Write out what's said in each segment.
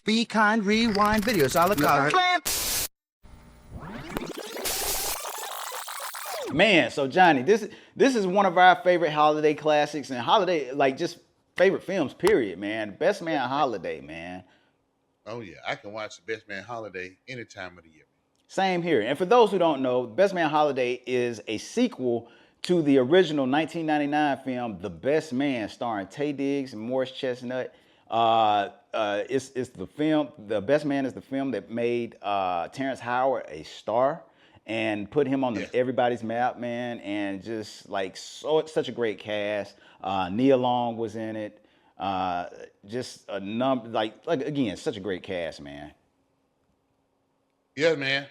Be Kind Rewind videos. I look out. Man, so Johnny, this is one of our favorite holiday classics and holiday, like just favorite films, period, man. Best Man Holiday, man. Oh yeah, I can watch the Best Man Holiday any time of the year. Same here. And for those who don't know, Best Man Holiday is a sequel to the original 1999 film The Best Man, starring Taye Diggs and Maurice Chestnut. It's the film. The Best Man is the film that made Terrence Howard a star and put him on everybody's map, man. And just like it's such a great cast. Nia Long was in it. Just a number, like again, such a great cast, man. Yeah, man.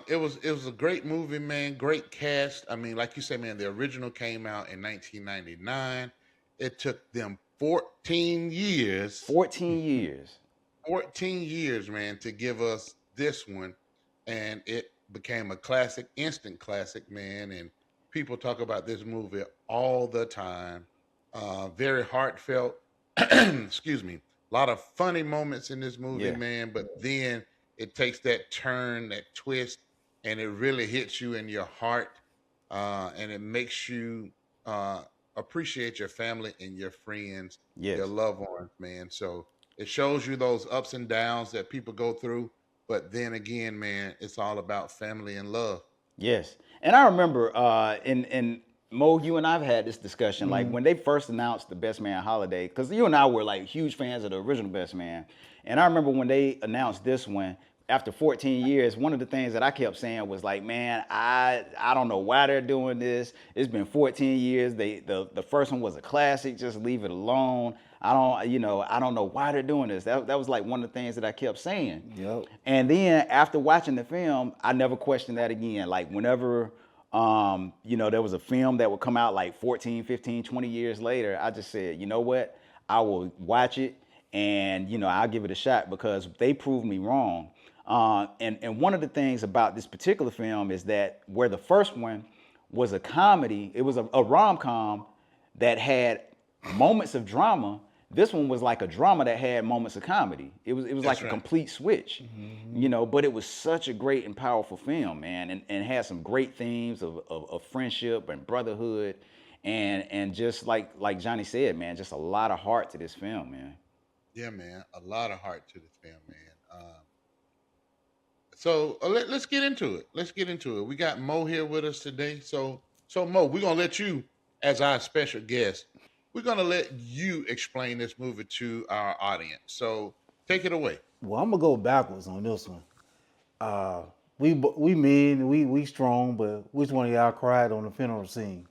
It was a great movie, man. Great cast. I mean, like you said, man, the original came out in 1999. It took them 14 years. 14 years. 14 years, man, to give us this one, and it became a classic, instant classic, man. And people talk about this movie all the time. Very heartfelt. Excuse me. A lot of funny moments in this movie, Yeah. man. But then it takes that turn, that twist, and it really hits you in your heart, and it makes you appreciate your family and your friends, Yes. your loved ones, man. So it shows you those ups and downs that people go through, but then again, man, it's all about family and love. Yes, and I remember, in Mo, you and I've had this discussion, like when they first announced the Best Man Holiday, because you and I were like huge fans of the original Best Man, and I remember when they announced this one after 14 years, one of the things that I kept saying was like, man, I don't know why they're doing this. It's been 14 years. The first one was a classic. Just leave it alone. I don't know why they're doing this. That was like one of the things that I kept saying. Yep. And then after watching the film, I never questioned that again. Like whenever, there was a film that would come out like 14, 15, 20 years later, I just said, you know what? I will watch it and, I'll give it a shot because they proved me wrong. And one of the things about this particular film is that where the first one was a comedy, it was a rom-com that had moments of drama. This one was like a drama that had moments of comedy. It was like a complete switch, but it was such a great and powerful film, man, and had some great themes of friendship and brotherhood, and just like Johnny said, man, just a lot of heart to this film, man. Yeah, man, a lot of heart to this film, man. So let's get into it. Let's get into it. We got Mo here with us today. So Mo, we're gonna let you, as our special guest, we're gonna let you explain this movie to our audience. So take it away. Well, I'm gonna go backwards on this one. We men, we strong, but which one of y'all cried on the funeral scene?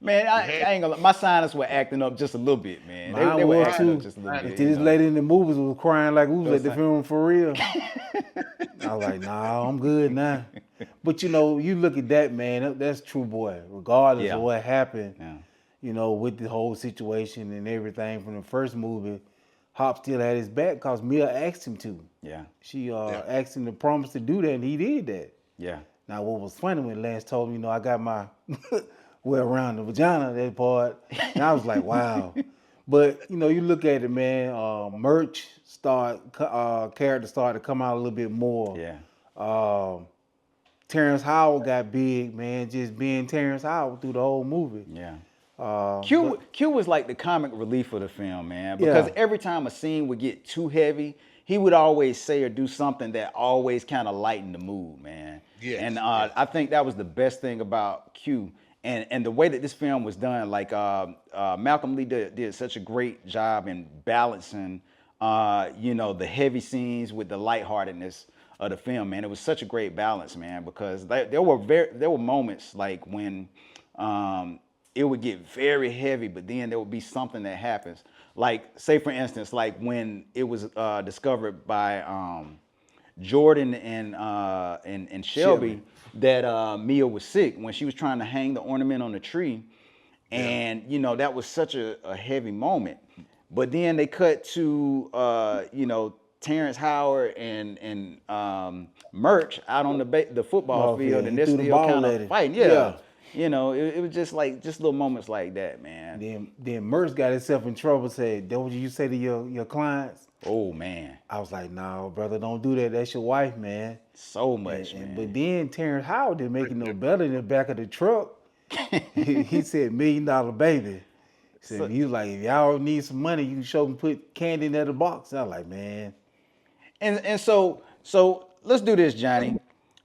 Man, I ain't gonna. My sinus were acting up just a little bit, man. Mine They were was acting too. up just a little bit. Until this lady in the movies was crying like we was at the like- funeral for real. I was like, nah, I'm good now. But you look at that, man, that's true boy. Regardless Yeah. of what happened, Yeah. with the whole situation and everything from the first movie, Hop still had his back because Mia asked him to. Yeah. She asked him to promise to do that, and he did that. Yeah. Now, what was funny when Lance told me, I got my well around the vagina, that part, and I was like, wow. But, you look at it, man, character started to come out a little bit more. Yeah. Terrence Howard got big, man, just being Terrence Howard through the whole movie. Yeah. Q Q was like the comic relief of the film, man, because every time a scene would get too heavy, he would always say or do something that always kind of lightened the mood, man. Yes, And yes. I think that was the best thing about Q. And the way that this film was done, like Malcolm Lee did such a great job in balancing, the heavy scenes with the lightheartedness of the film, man. It was such a great balance, man, because there were moments like when it would get very heavy, but then there would be something that happens. Like, say for instance, like when it was discovered by Jordan and Shelby that Mia was sick when she was trying to hang the ornament on the tree, and that was such a heavy moment. But then they cut to Terrence Howard and Merch out on the football field, and they're he threw the still ball kind at of him. fighting. Yeah. You know, it was just like just little moments like that, man. Then Merce got himself in trouble. Said, "That what you say to your clients?" Oh man, I was like, "No, brother, don't do that. That's your wife, man." so much, man. But then Terrence Howard didn't make it no better in the back of the truck. he said, $1 million baby. So he was like, if y'all need some money, you can show them put candy in that box. I was like, man. And so let's do this, Johnny.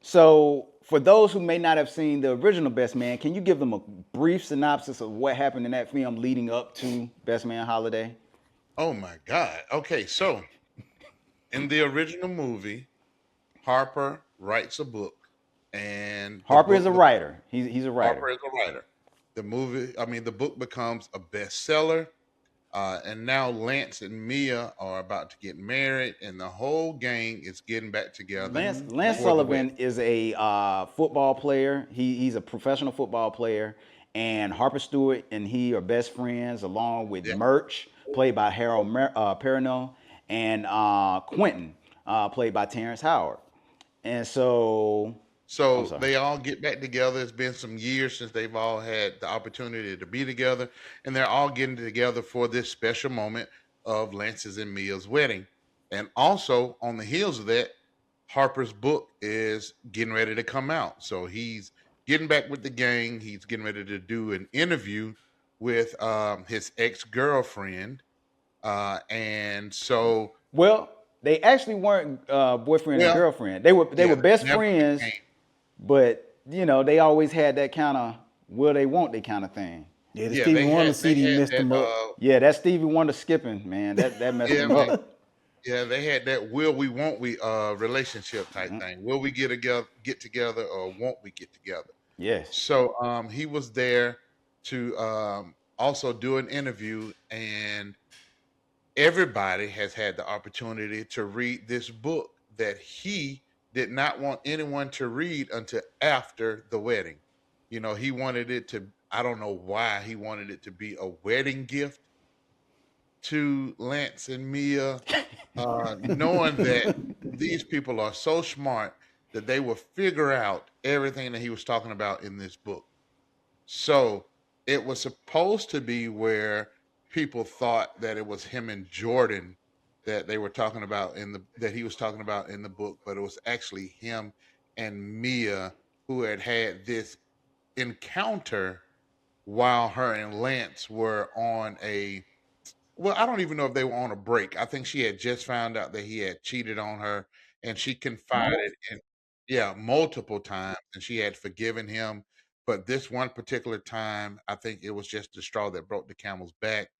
So for those who may not have seen the original Best Man, can you give them a brief synopsis of what happened in that film leading up to Best Man Holiday? Oh my God. Okay, so in the original movie, Harper writes a book, and Harper is a writer. He's a writer. Harper is a writer. The book becomes a bestseller, and now Lance and Mia are about to get married, and the whole gang is getting back together. Lance Sullivan is a football player. He's a professional football player, and Harper Stewart and he are best friends, along with Murch, played by Harold Perrineau, and Quentin, played by Terrence Howard. And so they all get back together. It's been some years since they've all had the opportunity to be together, and they're all getting together for this special moment of Lance's and Mia's wedding. And also, on the heels of that, Harper's book is getting ready to come out. So he's getting back with the gang. He's getting ready to do an interview with his ex-girlfriend. And so... Well, they actually weren't boyfriend and girlfriend. They were best friends. But, you know, they always had that kind of will they, won't they kind of thing. Yeah, the Stevie Wonder CD messed them up. Yeah, that Stevie Wonder skipping, man, that messed them up. Yeah, they had that will we, won't we relationship type thing. Will we get together or won't we get together? Yes. So he was there to also do an interview, and everybody has had the opportunity to read this book that he did not want anyone to read until after the wedding. You know, he wanted it to, I don't know why he wanted it to be a wedding gift to Lance and Mia, knowing that these people are so smart that they will figure out everything that he was talking about in this book. So it was supposed to be where people thought that it was him and Jordan that they were talking about that he was talking about in the book, but it was actually him and Mia who had this encounter while her and Lance were on I don't even know if they were on a break. I think she had just found out that he had cheated on her, and she confided multiple times, and she had forgiven him. But this one particular time, I think it was just the straw that broke the camel's back.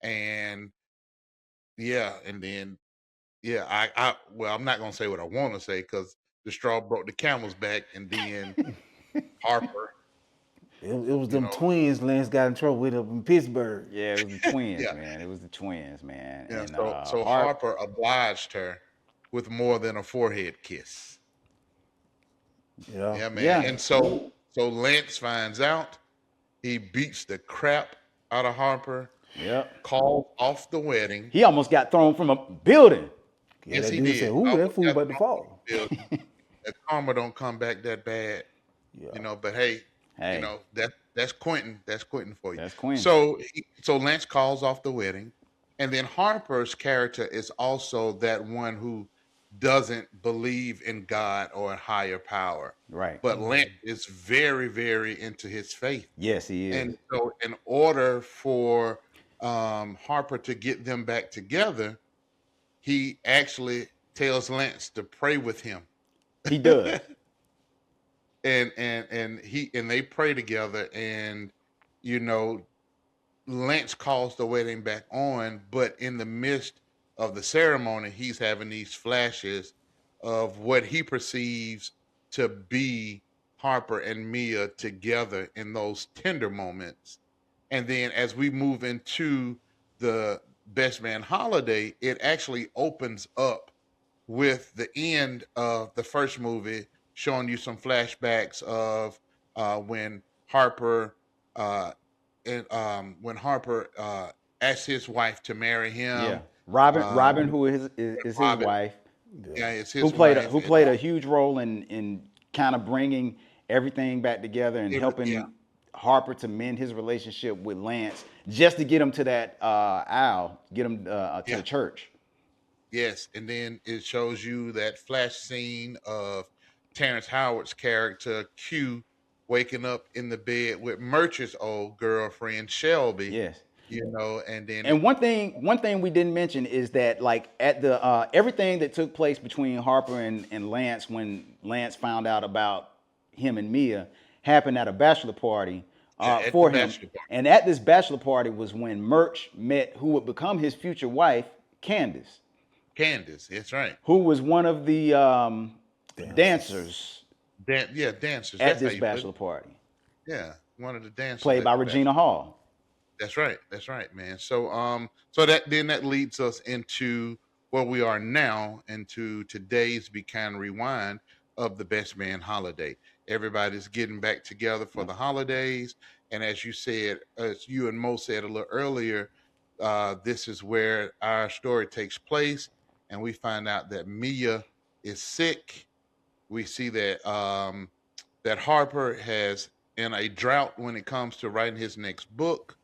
And then I'm not gonna say what I want to say because the straw broke the camel's back, and then Harper. It was them twins Lance got in trouble with up in Pittsburgh. Yeah, it was the twins, man. It was the twins, man. Yeah, and, so Harper obliged her with more than a forehead kiss. Yeah, man. Yeah. And so Lance finds out. He beats the crap out of Harper. Yep. Called off the wedding. He almost got thrown from a building. Yes, he did. Said, ooh, that fool about to fall. That karma don't come back that bad. Yeah. You know, but hey, you know, that's Quentin. That's Quentin for you. That's Quentin. So Lance calls off the wedding. And then Harper's character is also that one who doesn't believe in God or a higher power. Right. But Lance is very, very into his faith. Yes, he is. And so in order for Harper to get them back together, he actually tells Lance to pray with him. He does. and they pray together, and you know, Lance calls the wedding back on, but in the midst of the ceremony, he's having these flashes of what he perceives to be Harper and Mia together in those tender moments. And then as we move into the Best Man Holiday, it actually opens up with the end of the first movie, showing you some flashbacks of when Harper asked his wife to marry him. Yeah, Robin, who is his wife. Yeah, it's his who played a huge role in kind of bringing everything back together and helping Harper to mend his relationship with Lance just to get him to that aisle, get him to Yeah. the church. Yes, and then it shows you that flash scene of Terrence Howard's character Q waking up in the bed with Murch's old girlfriend Shelby. Yes. And then And one thing we didn't mention is that like at the everything that took place between Harper and Lance when Lance found out about him and Mia happened at a bachelor party at for the him. bachelor party. And at this bachelor party was when Murch met who would become his future wife, Candace, Candace, that's right. who was one of the dancers Dancers. at That's how this you put bachelor it. party, Yeah, one of the dancers played at by the bachelor. Regina Hall. That's right. That's right, man. So that leads us into where we are now, into today's Be Kind Rewind of the Best Man Holiday. Everybody's getting back together for the holidays, and as you said, as you and Mo said a little earlier, this is where our story takes place, and we find out that Mia is sick. We see that Harper has in a drought when it comes to writing his next book,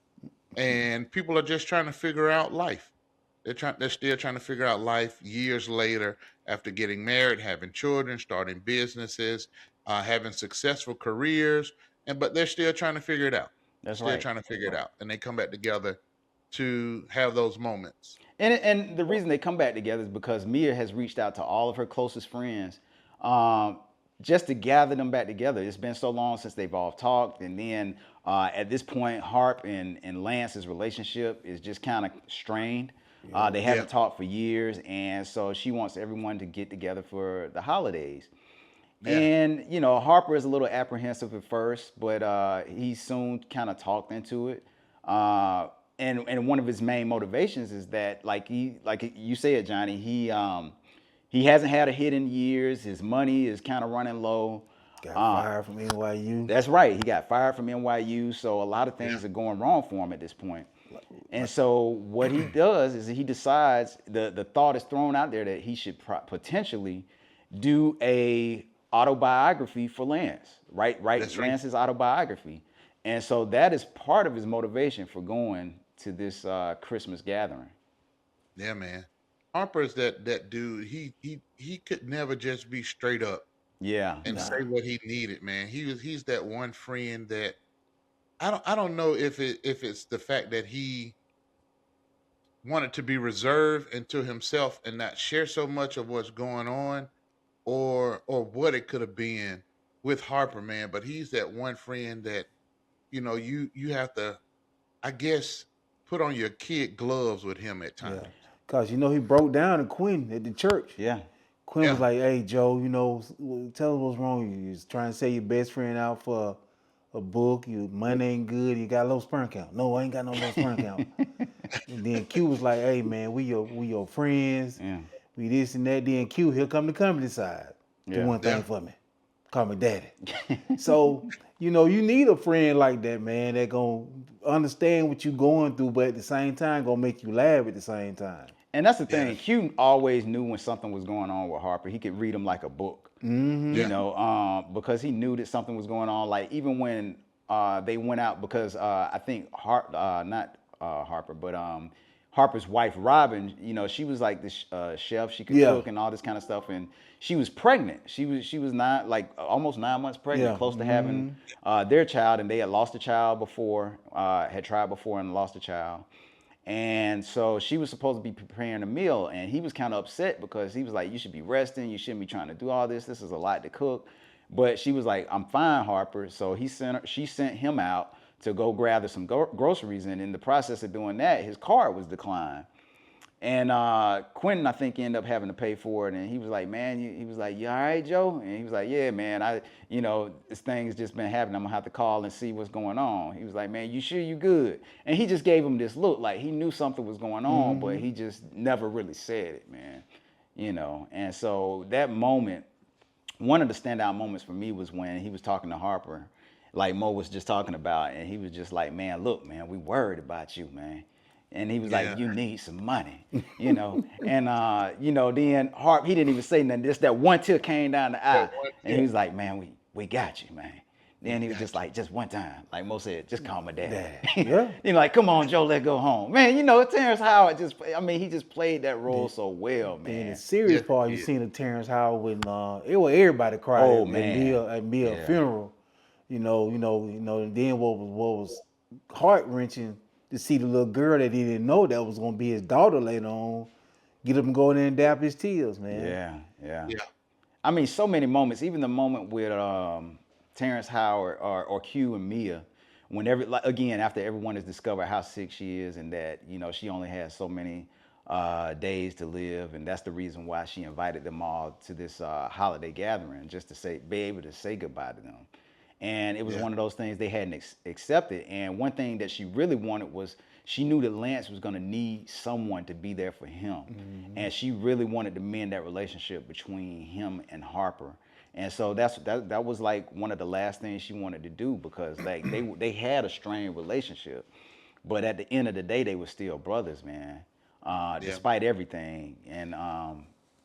and people are just trying to figure out life. They're still trying to figure out life years later after getting married, having children, starting businesses, having successful careers, but they're still trying to figure it out. That's Still right. trying to figure it out, and they come back together to have those moments. And the reason they come back together is because Mia has reached out to all of her closest friends just to gather them back together. It's been so long since they've all talked. And then at this point, Harp and Lance's relationship is just kind of strained. They haven't talked for years. And so she wants everyone to get together for the holidays. Yeah. And, you know, Harper is a little apprehensive at first, but he soon kind of talked into it. And one of his main motivations is that, like you said, Johnny, he hasn't had a hit in years. His money is kind of running low. Got fired from NYU. That's right. He got fired from NYU, so a lot of things are going wrong for him at this point. And so what he does is he decides the thought is thrown out there that he should potentially do a autobiography for Lance, right? That's right. Lance's autobiography. And so that is part of his motivation for going to this Christmas gathering. Yeah, man. Harper's that dude. He could never just be straight up Yeah. and say what he needed, man. He's that one friend that I don't know if it's the fact that he wanted to be reserved and to himself and not share so much of what's going on, or what it could have been with Harper, man. But he's that one friend that you have to, I guess, put on your kid gloves with him at times. Yeah. Cause he broke down to Quinn at the church. Yeah. Quinn was like, "Hey Joe, tell us what's wrong with you. You're trying to sell your best friend out for a book. Your money ain't good. You got a low sperm count. No, I ain't got no low sperm count." And then Q was like, "Hey man, we your friends. Yeah. We this and that." Then Q, he'll come to comedy side. Do Yeah. one thing for me. Call me daddy. So, you need a friend like that, man, that gonna understand what you going through, but at the same time gonna make you laugh at the same time. And that's the thing. Yeah. Q always knew when something was going on with Harper. He could read him like a book, because he knew that something was going on. Like even when they went out, because I think not Harper, but Harper's wife, Robin, she was like this chef. She could cook and all this kind of stuff. And she was pregnant. She was not like almost 9 months pregnant, close to having their child. And they had lost a child before, had tried before and lost a child. And so she was supposed to be preparing a meal, and he was kind of upset because he was like, "You should be resting. You shouldn't be trying to do all this. This is a lot to cook." But she was like, "I'm fine, Harper." So she sent him out to go gather some groceries, and in the process of doing that, his card was declined. And Quentin, I think, ended up having to pay for it. And he was like, "Man," he was like, "You all right, Joe?" And he was like, "Yeah, man, this thing's just been happening. I'm gonna have to call and see what's going on." He was like, "Man, you sure you good?" And he just gave him this look like he knew something was going on, but he just never really said it, man. And so that moment, one of the standout moments for me was when he was talking to Harper, like Mo was just talking about, and he was just like, "Man, look, man, we worried about you, man." And he was like, "You need some money," And then Harp, he didn't even say nothing. Just that one tear came down the eye, and he was like, "Man, we got you, man." Then he was just like, just one time. Like Mo said, just call my dad. Yeah. He like, come on, Joe, let's go home. Man, Terrence Howard he just played that role so well, Then man. the serious part, you seen the Terrence Howard when everybody cried Oh, at man. Mia funeral. And then what was heart wrenching to see the little girl that he didn't know that was gonna be his daughter later on, get up and go in there and dap his tears, man. Yeah. Yeah. I mean, so many moments. Even the moment with Terrence Howard or Q and Mia, again, after everyone has discovered how sick she is and that she only has so many days to live, and that's the reason why she invited them all to this holiday gathering, just to be able to say goodbye to them. And it was one of those things they hadn't accepted. And one thing that she really wanted was she knew that Lance was going to need someone to be there for him. Mm-hmm. And she really wanted to mend that relationship between him and Harper. And so that was like one of the last things she wanted to do, because like they had a strained relationship. But at the end of the day, they were still brothers, man, despite everything. And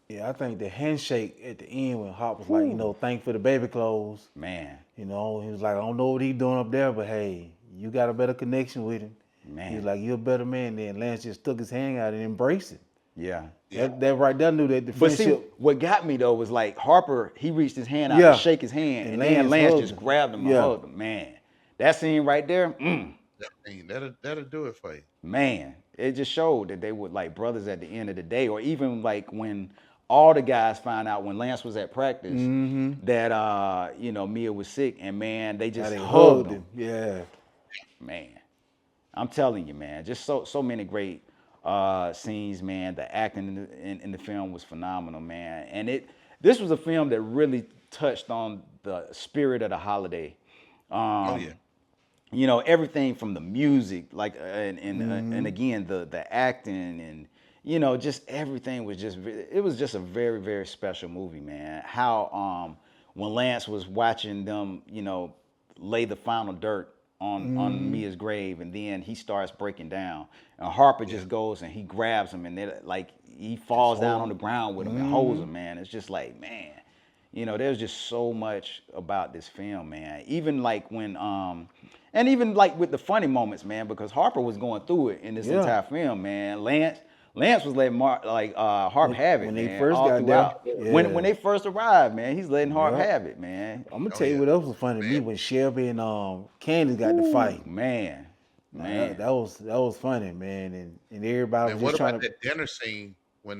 yeah, I think the handshake at the end when Hop was like, thank for the baby clothes. Man. He was like, I don't know what he's doing up there, but hey, you got a better connection with him. Man. He was like, you're a better man. Then Lance just took his hand out and embraced it. Yeah. That right there knew that the friendship. But see, what got me though was like Harper, he reached his hand out to shake his hand, and then Lance just grabbed him and hugged him. Man, that scene right there, that'll do it for you. Man, it just showed that they were like brothers at the end of the day. Or even like when all the guys found out when Lance was at practice that Mia was sick, and man, they just hugged him. Yeah. Man, I'm telling you, man, just so many great scenes, man. The acting in the film was phenomenal, man. And this was a film that really touched on the spirit of the holiday. Everything from the music, like and again the acting, and just everything was it was just a very, very special movie, man. How when Lance was watching them, lay the final dirt on Mia's grave, and then he starts breaking down, and Harper just goes and he grabs him, and he falls down on the ground with him and holds him, man. It's just like, man, there's just so much about this film, man. Even like when and even like with the funny moments, man, because Harper was going through it in this entire film, man. Lance was letting Harp have it, when man, they first all got throughout. there. Yeah. When they first arrived, man, he's letting Harp have it, man. I'm gonna tell you what else was funny to me when Shelby and Candace got to fight. Man. That was funny, man, and everybody was just trying to. What about that dinner scene when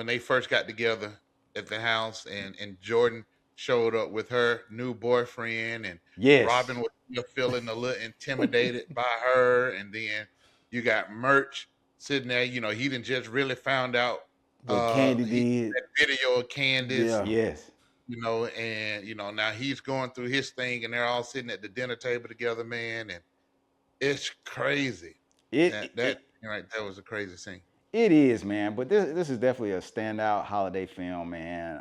they first got together at the house, and Jordan showed up with her new boyfriend, and Robin was feeling a little intimidated by her, and then you got Merch sitting there, he done just really found out what Candy did. That video of Candace. Yeah. Yes. And now he's going through his thing, and they're all sitting at the dinner table together, man, and it's crazy. That was a crazy scene. It is, man, but this is definitely a standout holiday film, man.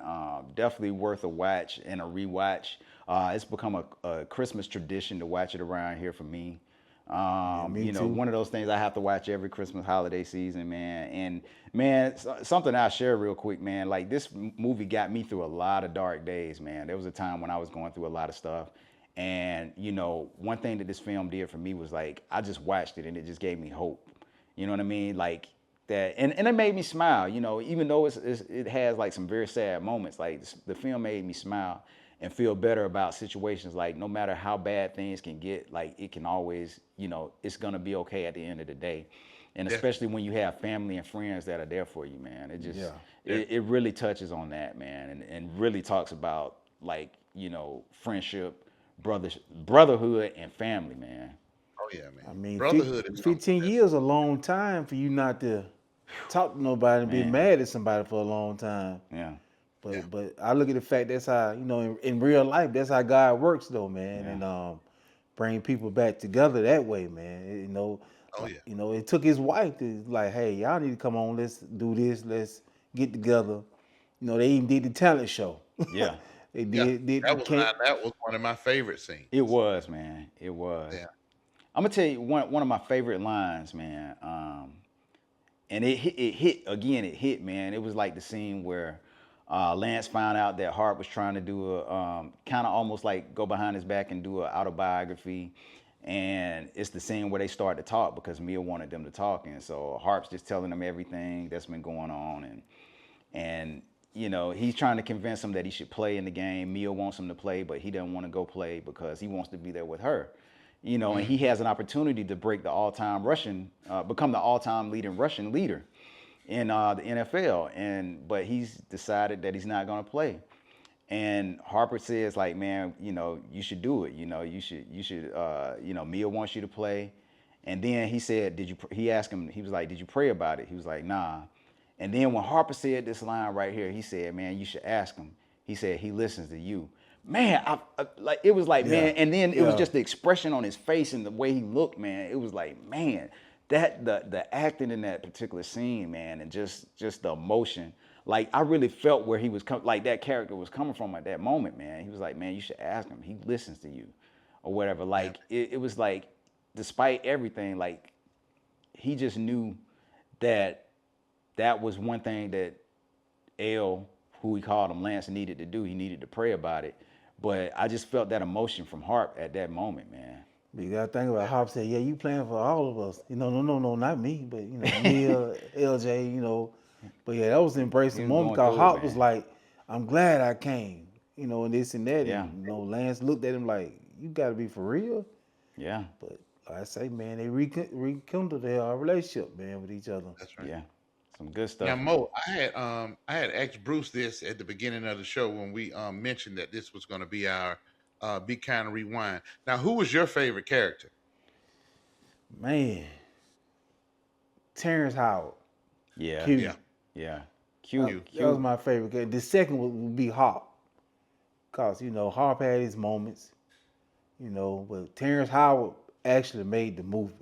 Definitely worth a watch and a rewatch. It's become a Christmas tradition to watch it around here for me. Me too. One of those things I have to watch every Christmas holiday season, man. And man, something I'll share real quick, man. Like, this movie got me through a lot of dark days, man. There was a time when I was going through a lot of stuff. And, one thing that this film did for me was like, I just watched it and it just gave me hope. You know what I mean? Like that. And it made me smile, even though it has like some very sad moments, like the film made me smile and feel better about situations. Like, no matter how bad things can get, like, it can always, it's going to be okay at the end of the day. And especially when you have family and friends that are there for you, man. It just, it really touches on that, man. And really talks about, like, friendship, brotherhood, and family, man. Oh, yeah, man. I mean, brotherhood is 15 years a long time for you not to talk to nobody and be mad at somebody for a long time. Yeah. But I look at the fact that's how, in real life, that's how God works, though, man. And bring people back together that way, man. It took his wife to like, hey, y'all need to come on, let's do this, let's get together. They even did the talent show. Yeah. They did. That was one of my favorite scenes. It was, man. It was. Yeah. I'm gonna tell you one of my favorite lines, man. And it hit, man. It was like the scene where Lance found out that Hart was trying to do a kind of almost like go behind his back and do an autobiography. And it's the scene where they start to talk because Mia wanted them to talk. And so Harp's just telling them everything that's been going on. And you know, he's trying to convince him that he should play in the game. Mia wants him to play, but he doesn't want to go play because he wants to be there with her. You know, and he has an opportunity to break the all-time rushing, become the all-time leading rushing leader in the NFL. But he's decided that he's not going to play. And Harper says, like, man, you know, you should do it. You know, you should, you know, Mia wants you to play. And then he said, he asked him, he was like, did you pray about it? He was like, nah. And then when Harper said this line right here, he said, man, you should ask him. He said, he listens to you. Man, like, it was like, man, and then it was just the expression on his face and the way he looked, man. It was like, man, that the acting in that particular scene, man, and just the emotion. Like, I really felt where he was like that character was coming from at that moment, man. He was like, man, you should ask him. He listens to you, or whatever. Like, it was like, despite everything, like, he just knew that was one thing that L, who we called him Lance, needed to do. He needed to pray about it. But I just felt that emotion from Harp at that moment, man. You gotta think about Harp said, yeah, you playing for all of us. You know, no, not me, but you know, Mia, LJ, you know. But yeah, that was an embracing moment because Harp was like, I'm glad I came, you know, and this and that. Yeah. And, you know, Lance looked at him like, you gotta be for real. Yeah. But I say, man, they rekindled their relationship, man, with each other. That's right. Yeah. Some good stuff. Now, Mo, I had asked Bruce this at the beginning of the show when we mentioned that this was going to be our Be Kind and Rewind. Now, who was your favorite character? Man, Terrence Howard. Yeah. Q. Yeah. That was my favorite character. The second would be Harp. Because, you know, Harp had his moments, you know, but Terrence Howard actually made the movie.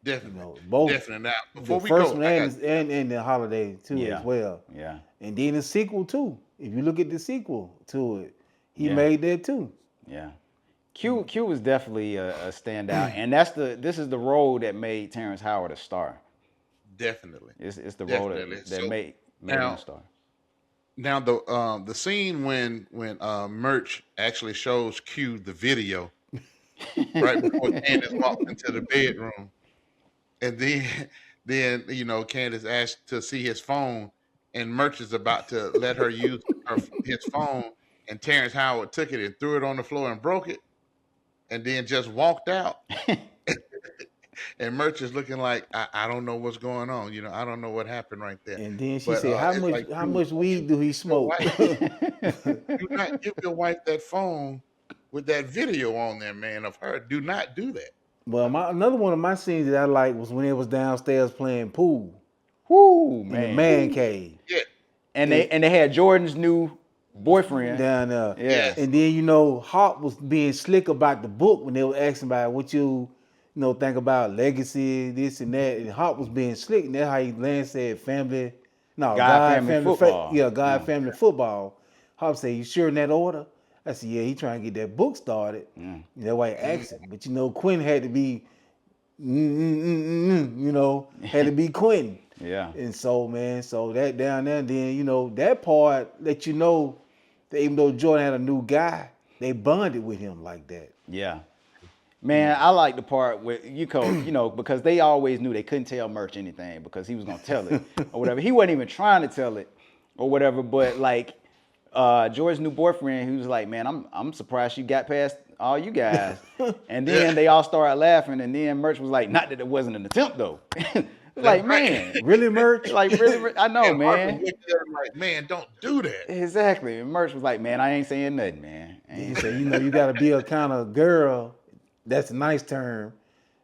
Definitely. You know, both. Definitely. Now, before the we first go, one and the Holiday too Yeah. as well. Yeah. And then the sequel too. If you look at the sequel to it, he made that too. Yeah. Q was definitely a standout, and this is the role that made Terrence Howard a star. definitely. It's the Definitely. role that So, made him now- a star. Now, the scene when Merch actually shows Q the video right before Candace walks into the bedroom, and then you know Candace asked to see his phone, and Merch is about to let her use his phone, and Terrence Howard took it and threw it on the floor and broke it, and then just walked out. And Merch is looking like I don't know what's going on. You know, I don't know what happened right there. And then she But, said, "How it's much? like, how dude, much weed do he smoke?" do not give your wife that phone with that video on there, man, of her. Do not do that. Well, another one of my scenes that I liked was when they was downstairs playing pool Whoo, in the man. man cave Yeah. And they had Jordan's new boyfriend. down there. Yeah. And then, you know, Hawk was being slick about the book when they were asking about what you know, think about legacy, this and that. And Hawk was being slick, and that's how Lance said family. No, God, family, football. God, family, football. Hawk said, "You sure in that order?" I said, "Yeah, he trying to get that book started." That's why he asked him. But, you know, Quinn had to be, you know, had to be Quinn. Yeah. And so, man, so that down there, then, you know, that part let you know that even though Jordan had a new guy, they bonded with him like that. Yeah. Man, I like the part where you know, because they always knew they couldn't tell Merch anything because he was gonna tell it or whatever. He wasn't even trying to tell it or whatever. But like George's new boyfriend, he was like, "Man, I'm surprised you got past all you guys." And then they all started laughing, and then Merch was like, "Not that it wasn't an attempt though." Like, man, Really, Merch? like really, I know, And Harper man. looked at him like, man, don't do that. Exactly. And Merch was like, "Man, I ain't saying nothing, man." He said, you know, you got to be a kind of girl. That's a nice term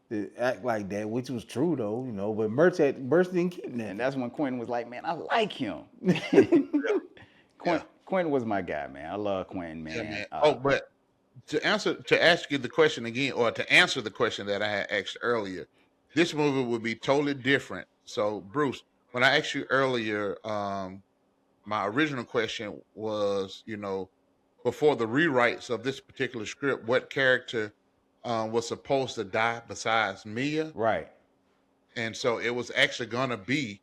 to act like that, which was true though, you know. But Merch didn't keep that. And that's when Quentin was like, "Man, I like him." Quentin was my guy, man. I love Quentin, man. Yeah, man. But to ask you the question again, or to answer the question that I had asked earlier, this movie would be totally different. So, Bruce, when I asked you earlier, my original question was, you know, before the rewrites of this particular script, what character was supposed to die besides Mia? Right. And so it was actually going to be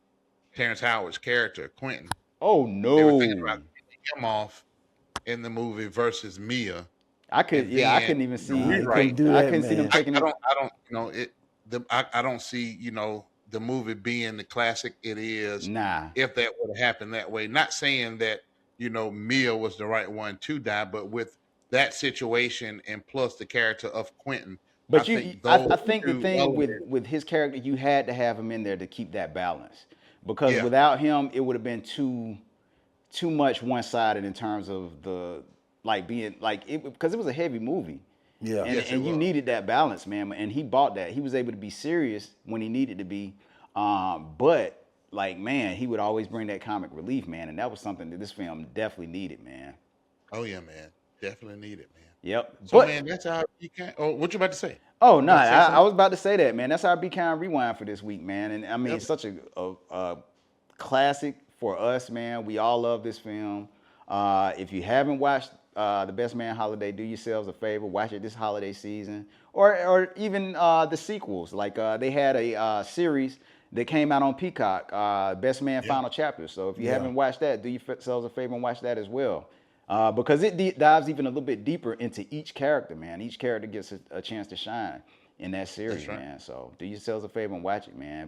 Terrence Howard's character, Quentin. Oh They were thinking no. about killing him off in the movie versus Mia, I could, and yeah, I then couldn't even Nah, see they rewrite. couldn't do I that, couldn't see them man. taking it. I don't, I don't see, the movie being the classic it is Nah. if that would have happened that way. Not saying that, Mia was the right one to die, but with that situation and plus the character of Quentin, I But think those I think the two thing elements, with his character, you had to have him in there to keep that balance, because yeah, without him, it would have been too much one sided in terms of the like being like it, because it was a heavy movie, Yeah. yes, it and you was. needed that balance, man. And he bought that. He was able to be serious when he needed to be, but like man, he would always bring that comic relief, man, and that was something that this film definitely needed, man. Oh yeah, man, definitely need it, man. Yep. So But man, that's how you can. Oh, what you about to say? oh You no, about to say I something? was about to say that, man. That's our Be Kind Rewind for this week, man. And I mean, Yep. it's such a classic for us, man. We all love this film. If you haven't watched The Best Man Holiday, do yourselves a favor, watch it this holiday season, or even the sequels. Like they had a series that came out on Peacock, Best Man Yeah. Final Chapter. So if you Yeah. haven't watched that, do yourselves a favor and watch that as well. Because it dives even a little bit deeper into each character, man. Each character gets a chance to shine in that series, right. man. So do yourselves a favor and watch it, man.